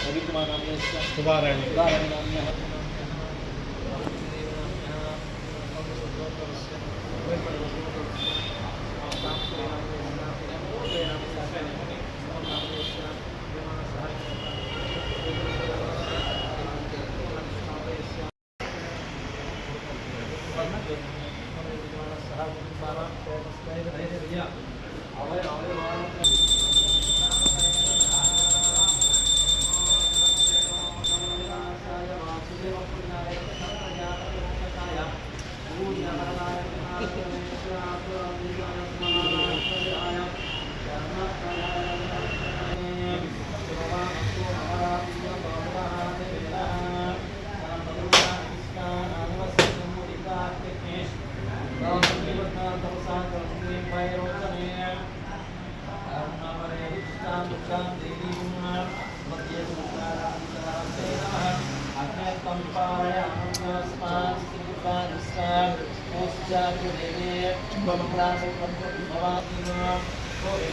Ravikumar सुधारायण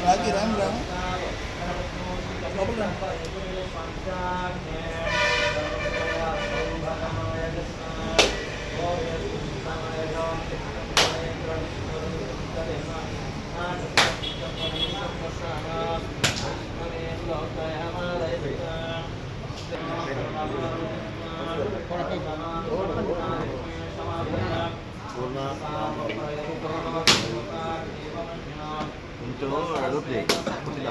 lagi ram untuk lebih tidak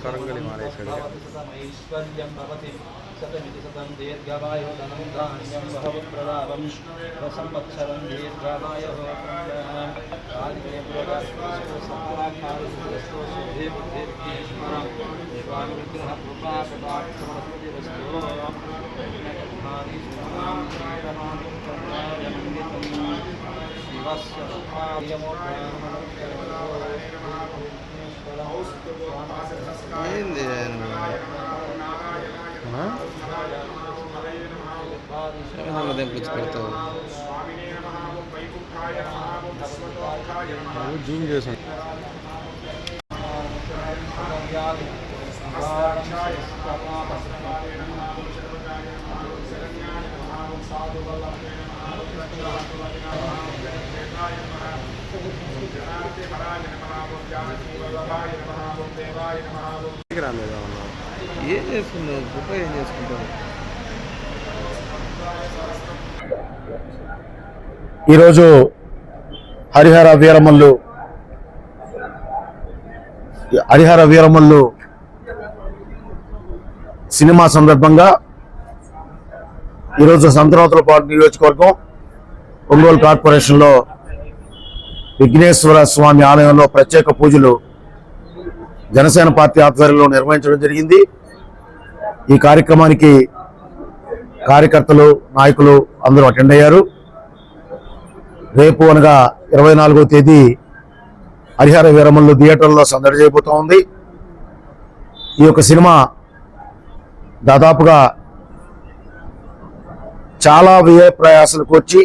करंगली मारे ऐश्वर्यं भवति शतमिति शतं दीर्घायुः धनं धान्यं बहुप्रदावं संवत्सरं दीर्घायुः कालिके पुरस्करस्तु संप्राकारिस्तु शुद्धे बुद्धिर्गीश्वरं देवान् विग्रह कृपाकटाक्षमस्तिरस्तु शिवस्य ఏంది తెంపించి పెడతావు జూమ్ చేసాను సాధువల్ల ఏం చేస్తున్నావు గొప్ప ఏం చేసుకుంటావు? ఈరోజు హరిహర వీరమల్లు సినిమా సందర్భంగా ఈరోజు సంతనూతలపాడు నియోజకవర్గం ఒంగోలు కార్పొరేషన్లో విఘ్నేశ్వర స్వామి ఆలయంలో ప్రత్యేక పూజలు జనసేన పార్టీ ఆధ్వర్యంలో నిర్వహించడం జరిగింది. ఈ కార్యక్రమానికి కార్యకర్తలు, నాయకులు అందరూ అటెండ్ అయ్యారు. రేపు అనగా 24వ తేదీ హరిహర వీరమల్లు థియేటర్లో సందడి చేయబోతూ ఉంది. ఈ యొక్క సినిమా దాదాపుగా చాలా వ్యయ ప్రయాసాలకు వచ్చి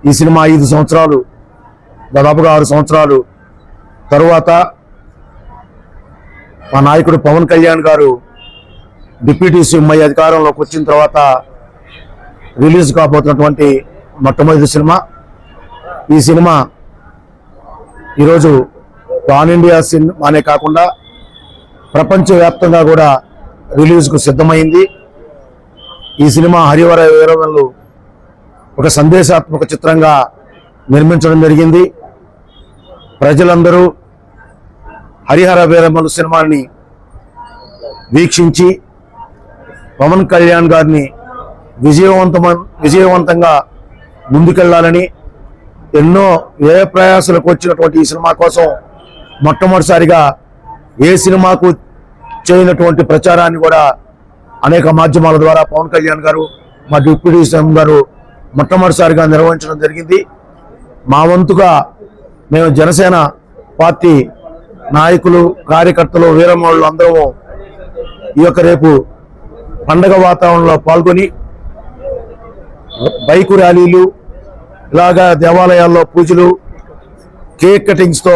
ఈ సినిమా 5 సంవత్సరాలు, దాదాపుగా 6 సంవత్సరాలు తరువాత మా నాయకుడు పవన్ కళ్యాణ్ గారు డిప్యూటీ సీఎం అధికారంలోకి వచ్చిన తర్వాత రిలీజ్ కాబోతున్నటువంటి మొట్టమొదటి సినిమా. ఈ సినిమా ఈరోజు పాన్ ఇండియా సినిమానే కాకుండా ప్రపంచవ్యాప్తంగా కూడా రిలీజ్కు సిద్ధమైంది. ఈ సినిమా హరిహర వీరమల్లు ఒక సందేశాత్మక చిత్రంగా నిర్మించడం జరిగింది. ప్రజలందరూ హరిహర వీరమల్లు సినిమాని వీక్షించి పవన్ కళ్యాణ్ గారిని విజయవంతంగా ముందుకెళ్లాలని, ఎన్నో వ్యయ ప్రయాసాలకు వచ్చినటువంటి ఈ సినిమా కోసం మొట్టమొదటిసారిగా ఏ సినిమాకు చేయనటువంటి ప్రచారాన్ని కూడా అనేక మాధ్యమాల ద్వారా పవన్ కళ్యాణ్ గారు, మా డిప్యూటీ సీఎం గారు మొట్టమొదటిసారిగా నిర్వహించడం జరిగింది. మా వంతుగా మేము జనసేన పార్టీ నాయకులు, కార్యకర్తలు, వీరమల్లు అందరూ ఈ యొక్క రేపు పండగ వాతావరణంలో పాల్గొని బైకు ర్యాలీలు, ఇలాగా దేవాలయాల్లో పూజలు, కేక్ కటింగ్స్తో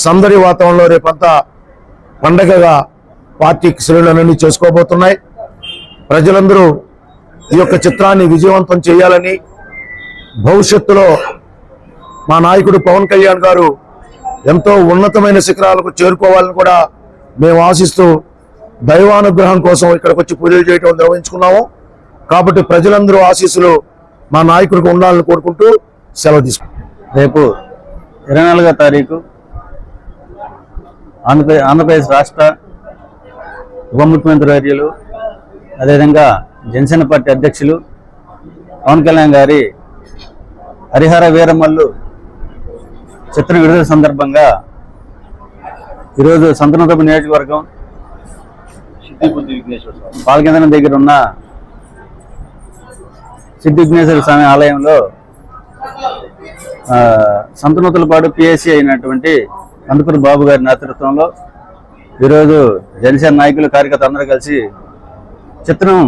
సందడి వాతావరణంలో రేపంతా పండగగా పార్టీ శ్రేణులన్నీ చేసుకోబోతున్నాయి. ప్రజలందరూ ఈ యొక్క చిత్రాన్ని విజయవంతం చేయాలని, భవిష్యత్తులో మా నాయకుడు పవన్ కళ్యాణ్ గారు ఎంతో ఉన్నతమైన శిఖరాలకు చేరుకోవాలని కూడా మేము ఆశిస్తూ దైవానుగ్రహం కోసం ఇక్కడికి వచ్చి పూజలు చేయడం నిర్వహించుకున్నాము. కాబట్టి ప్రజలందరూ ఆశీస్సులు మా నాయకుడికి ఉండాలని కోరుకుంటూ సెలవు తీసుకుంటాం. రేపు 24వ తారీఖు ఆంధ్రప్రదేశ్ రాష్ట్ర ఉప ముఖ్యమంత్రి వర్యులు, అదేవిధంగా జనసేన పార్టీ అధ్యక్షులు పవన్ కళ్యాణ్ గారి హరిహర వీరమల్లు చిత్ర విడుదల సందర్భంగా ఈరోజు సంతనూతలపాడు నియోజకవర్గం పాలకేంద్రం దగ్గర ఉన్న సిద్ధి విఘ్నేశ్వర స్వామి ఆలయంలో సంతనూతలపాడు పిఎస్సి అయినటువంటి కందుకూరి బాబు గారి నేతృత్వంలో ఈరోజు జనసేన నాయకులు, కార్యకర్తలు అందరూ కలిసి చిత్రం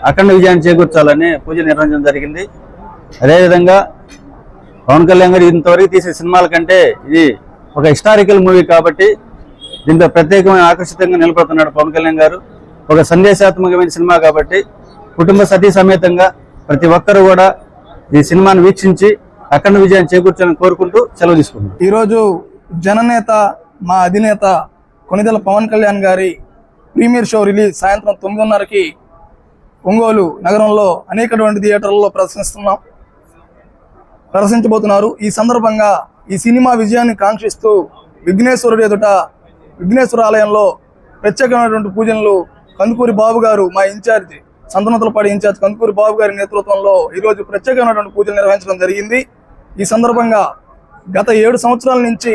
అఖండ విజయాన్ని చేకూర్చాలని పూజ నిర్వహించడం జరిగింది. అదేవిధంగా పవన్ కళ్యాణ్ గారు ఇంతవరకు తీసే సినిమాల కంటే ఇది ఒక హిస్టారికల్ మూవీ కాబట్టి దీంతో ప్రత్యేకమైన ఆకర్షితంగా నిలబడుతున్నాడు పవన్ కళ్యాణ్ గారు. ఒక సందేశాత్మకమైన సినిమా కాబట్టి కుటుంబ సతీ సమేతంగా ప్రతి ఒక్కరు కూడా ఈ సినిమాను వీక్షించి అఖండ విజయాన్ని చేకూర్చాలని కోరుకుంటూ సెలవు తీసుకుంటున్నాం. ఈరోజు జననేత, మా అధినేత కొణిదెల పవన్ కళ్యాణ్ గారి ప్రీమియర్ షో రిలీజ్ సాయంత్రం 9:30కి ఒంగోలు నగరంలో అనేకటువంటి థియేటర్లలో ప్రదర్శించబోతున్నారు. ఈ సందర్భంగా ఈ సినిమా విజయాన్ని కాంక్షిస్తూ విఘ్నేశ్వరుడు ఎదుట విఘ్నేశ్వర ఆలయంలో ప్రత్యేకమైనటువంటి పూజలు కందుకూరి బాబు గారు, మా ఇన్ఛార్జి సంతనూతలపాడు ఇన్ఛార్జ్ కందుకూరి బాబు గారి నేతృత్వంలో ఈరోజు ప్రత్యేకమైనటువంటి పూజలు నిర్వహించడం జరిగింది. ఈ సందర్భంగా గత 7 సంవత్సరాల నుంచి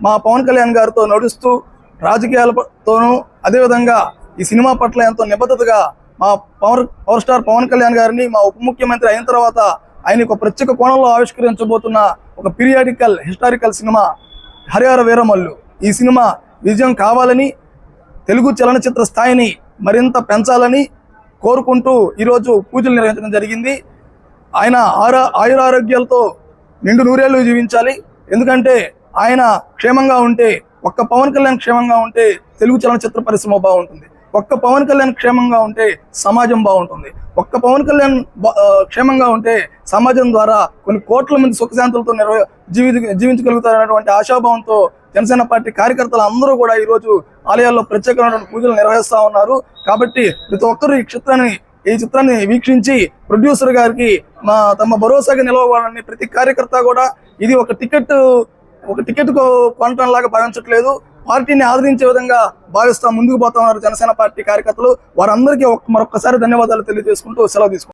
మా పవన్ కళ్యాణ్ గారితో నడుస్తూ రాజకీయాలతోనూ అదేవిధంగా ఈ సినిమా పట్ల ఎంతో నిబద్ధతగా మా పవర్ స్టార్ పవన్ కళ్యాణ్ గారిని మా ఉప ముఖ్యమంత్రి అయిన తర్వాత ఆయన ఒక ప్రత్యేక కోణంలో ఆవిష్కరించబోతున్న ఒక హిస్టారికల్ సినిమా హరిహర వీరమల్లు. ఈ సినిమా విజయం కావాలని, తెలుగు చలనచిత్ర స్థాయిని మరింత పెంచాలని కోరుకుంటూ ఈరోజు పూజలు నిర్వహించడం జరిగింది. ఆయన ఆయురారోగ్యాలతో నిండు నూరేళ్లు జీవించాలి. ఎందుకంటే ఆయన క్షేమంగా ఉంటే, ఒక్క పవన్ కళ్యాణ్ క్షేమంగా ఉంటే తెలుగు చలనచిత్ర పరిశ్రమ బాగుంటుంది. ఒక్క పవన్ కళ్యాణ్ క్షేమంగా ఉంటే సమాజం బాగుంటుంది. ఒక్క పవన్ కళ్యాణ్ క్షేమంగా ఉంటే సమాజం ద్వారా కొన్ని కోట్ల మంది సుఖశాంతులతో జీవించగలుగుతారనేటువంటి ఆశాభావంతో జనసేన పార్టీ కార్యకర్తలు అందరూ కూడా ఈరోజు ఆలయాల్లో ప్రత్యేకమైనటువంటి పూజలు నిర్వహిస్తూ ఉన్నారు. కాబట్టి ప్రతి ఒక్కరూ ఈ చిత్రాన్ని వీక్షించి ప్రొడ్యూసర్ గారికి తమ భరోసాగా నిలవాలని ప్రతి కార్యకర్త కూడా ఇది ఒక టికెట్ కొనటం లాగా భావించట్లేదు, పార్టీని ఆదరించే విధంగా భావిస్తా ముందుకు పోతా ఉన్నారు జనసేన పార్టీ కార్యకర్తలు. వారందరికీ మరొకసారి ధన్యవాదాలు తెలియజేసుకుంటూ సెలవు తీసుకుంటారు.